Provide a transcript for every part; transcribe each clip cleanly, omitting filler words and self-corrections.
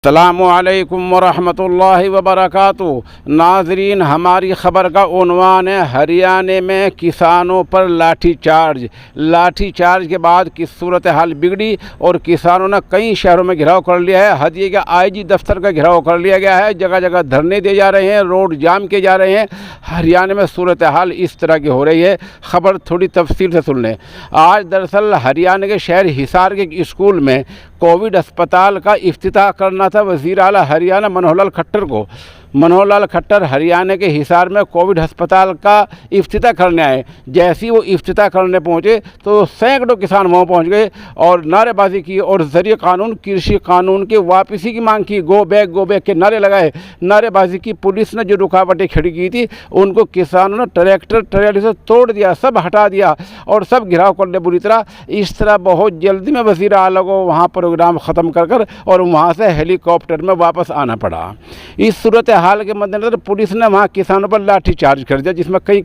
अस्सलामुअलैकुम वरहमतुल्लाहि वबरकातुहू। नाज़रीन, हमारी ख़बर का उन्वान है हरियाणा में किसानों पर लाठी चार्ज के बाद की सूरत हाल बिगड़ी और किसानों ने कई शहरों में घिराव कर लिया है। हदिये के आईजी दफ्तर का घिराव कर लिया गया है। जगह जगह धरने दिए जा रहे हैं, रोड जाम किए जा रहे हैं। हरियाणा में सूरत हाल इस तरह की हो रही है। ख़बर थोड़ी तफसील से सुन लें। आज दरअसल हरियाणा के शहर हिसार के स्कूल में कोविड अस्पताल का इफ्तिताह करना था वज़ीर आला हरियाणा मनोहर लाल खट्टर को। मनोहर लाल खट्टर हरियाणा के हिसार में कोविड अस्पताल का इफ्तिताह करने आए। जैसे ही वो इफ्तिताह करने पहुंचे तो सैकड़ों किसान वहाँ पहुंच गए और नारेबाजी की और ज़रिए कानून कृषि कानून की वापसी की मांग की। गो बैक के नारे नारेबाजी की। पुलिस ने जो रुकावटें खड़ी की थी उनको किसानों ने ट्रैक्टर ट्रैली से तोड़ दिया, सब हटा दिया और सब घिराव कर लिया बुरी तरह। इस तरह बहुत जल्दी में वज़ीर आला को वहाँ प्रोग्राम ख़त्म कर और वहाँ से हेलीकॉप्टर में वापस आना पड़ा। इस सूरत हाल के मद्देनज़र पुलिस ने वहाँ किसानों पर लाठी चार्ज कर दिया, जिसमें कई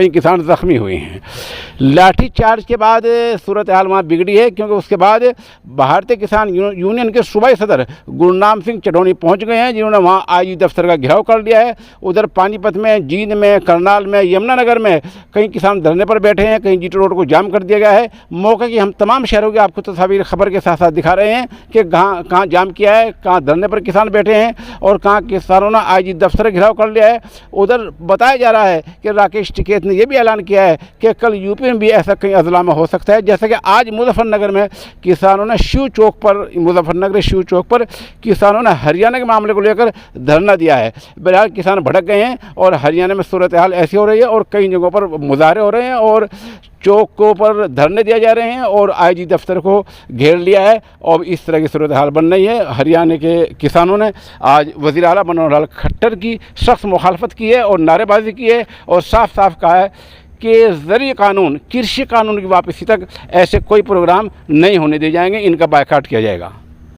किसान ज़ख्मी हुए हैं। लाठी चार्ज के बाद सूरत हाल वहाँ बिगड़ी है, क्योंकि उसके बाद भारतीय किसान यूनियन के सूबाई सदर गुरनाम सिंह चढ़ौनी पहुँच गए हैं, जिन्होंने वहाँ आईजी दफ्तर का घेराव कर लिया है। उधर पानीपत में, जींद में, करनाल में, यमुनानगर में कई किसान धरने पर बैठे हैं। कहीं जीटी रोड को जाम कर दिया गया है। मौके की हम तमाम शहरों की आपको तस्वीर खबर के साथ साथ दिखा रहे हैं कि कहाँ जाम किया है, कहाँ धरने पर किसान बैठे हैं और कहाँ किसानों ने आईजी दफ्तर घिराव कर लिया है। उधर बताया जा रहा है कि राकेश टिकैत ने यह भी ऐलान किया है कि कल यूपी में भी ऐसा कई अजला में हो सकता है। जैसे कि आज मुजफ्फरनगर में किसानों ने मुजफ्फरनगर शिव चौक पर किसानों ने हरियाणा के मामले को लेकर धरना दिया है। बहरहाल किसान भड़क गए हैं और हरियाणा में सूरत हाल ऐसी हो रही है और कई जगहों पर मुजाहरे हो रहे हैं और चौकों पर धरने दिए जा रहे हैं और आईजी दफ्तर को घेर लिया है और इस तरह की सूरत हाल बन रही है। हरियाणा के किसानों ने आज वज़ीर आला मनोहर लाल खट्टर की सख्त मुखालफत की है और नारेबाजी की है और साफ साफ कहा है कि ज़रिए कानून कृषि कानून की वापसी तक ऐसे कोई प्रोग्राम नहीं होने दिए जाएंगे, इनका बायकॉट किया जाएगा।